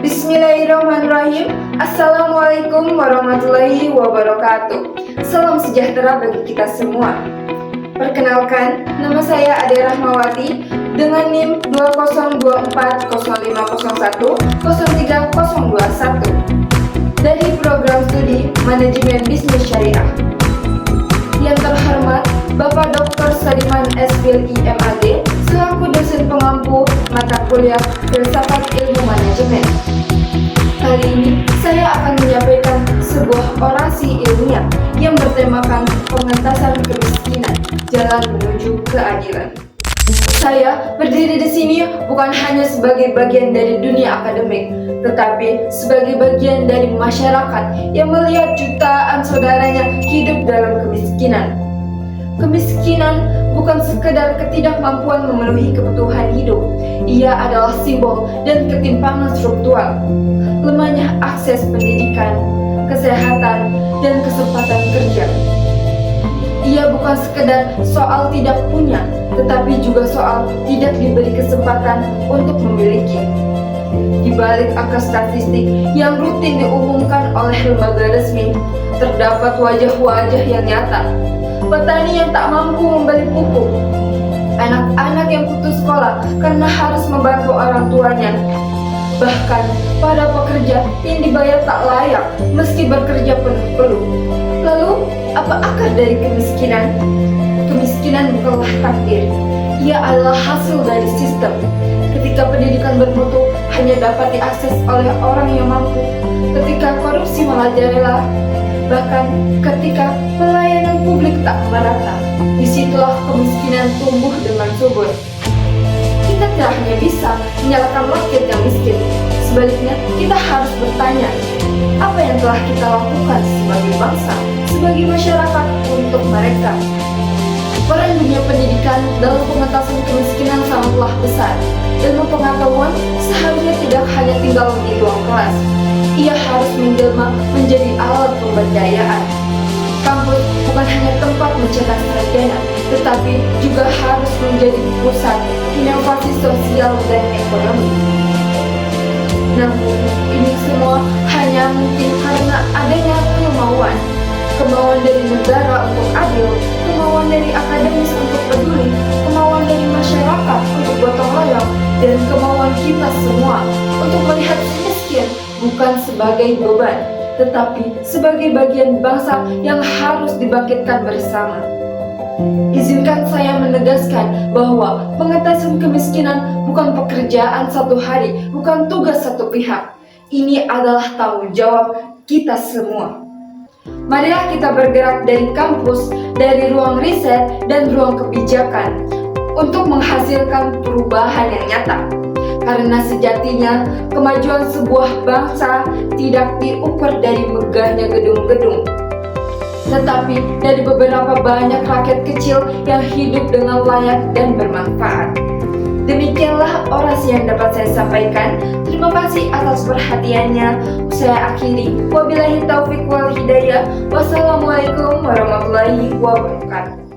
Bismillahirrahmanirrahim. Assalamualaikum warahmatullahi wabarakatuh. Salam sejahtera bagi kita semua. Perkenalkan, nama saya Ade Rahmawati dengan NIM 20240501030021 dari program studi Manajemen Bisnis Syariah. Yang terhormat Bapak Dr. Sadiman S.Phil.I. M.A.G. selaku dosen pengampu mata kuliah Filsafat Ilmu Manajemen. Kali ini saya akan menyampaikan sebuah orasi ilmiah yang bertemakan pengentasan kemiskinan, jalan menuju keadilan. Saya berdiri di sini bukan hanya sebagai bagian dari dunia akademik, tetapi sebagai bagian dari masyarakat yang melihat jutaan saudaranya hidup dalam kemiskinan. Kemiskinan bukan sekedar ketidakmampuan memenuhi kebutuhan hidup, ia adalah simbol dan ketimpangan struktural, lemahnya akses pendidikan, kesehatan, dan kesempatan kerja. Ia bukan sekedar soal tidak punya, tetapi juga soal tidak diberi kesempatan untuk memiliki. Di balik angka statistik yang rutin diumumkan oleh lembaga resmi, terdapat wajah-wajah yang nyata. Petani yang tak mampu membeli pupuk, anak-anak yang putus sekolah karena harus membantu orang tuanya, bahkan para pekerja yang dibayar tak layak meski bekerja penuh-peluh. Lalu, apa akar dari kemiskinan? Kemiskinan bukanlah takdir, ia adalah hasil dari sistem. Ketika pendidikan bermutu hanya dapat diakses oleh orang yang mampu, ketika korupsi merajalela, bahkan ketika pelayanan publik tak merata, disitulah kemiskinan tumbuh dengan subur. Kita tidak hanya bisa menyalahkan rakyat yang miskin, sebaliknya kita harus bertanya, apa yang telah kita lakukan sebagai bangsa, sebagai masyarakat untuk mereka? Peran dunia pendidikan dalam pengentasan kemiskinan sangatlah besar. Ilmu pengetahuan seharusnya tidak hanya tinggal di ruang kelas, ia harus menjelma menjadi alat pemberdayaan. Kampus bukan hanya tempat mencetak sarjana, tetapi juga harus menjadi pusat inovasi sosial dan ekonomi. Namun, ini semua hanya mungkin karena adanya kemauan dari negara untuk adil, kemauan dari akademis untuk peduli, kemauan dari masyarakat untuk gotong royong, dan kemauan kita semua untuk melihat si miskin bukan sebagai beban, tetapi sebagai bagian bangsa yang harus dibangkitkan bersama. Izinkan saya menegaskan bahwa pengentasan kemiskinan bukan pekerjaan satu hari, bukan tugas satu pihak. Ini adalah tanggung jawab kita semua. Marilah kita bergerak dari kampus, dari ruang riset dan ruang kebijakan untuk menghasilkan perubahan yang nyata. Karena sejatinya kemajuan sebuah bangsa tidak diukur dari megahnya gedung-gedung, tetapi dari beberapa banyak rakyat kecil yang hidup dengan layak dan bermanfaat. Demikianlah orasi yang dapat saya sampaikan. Terima kasih atas perhatiannya. Saya akhiri. Wabillahi taufiq wal hidayah. Wassalamualaikum warahmatullahi wabarakatuh.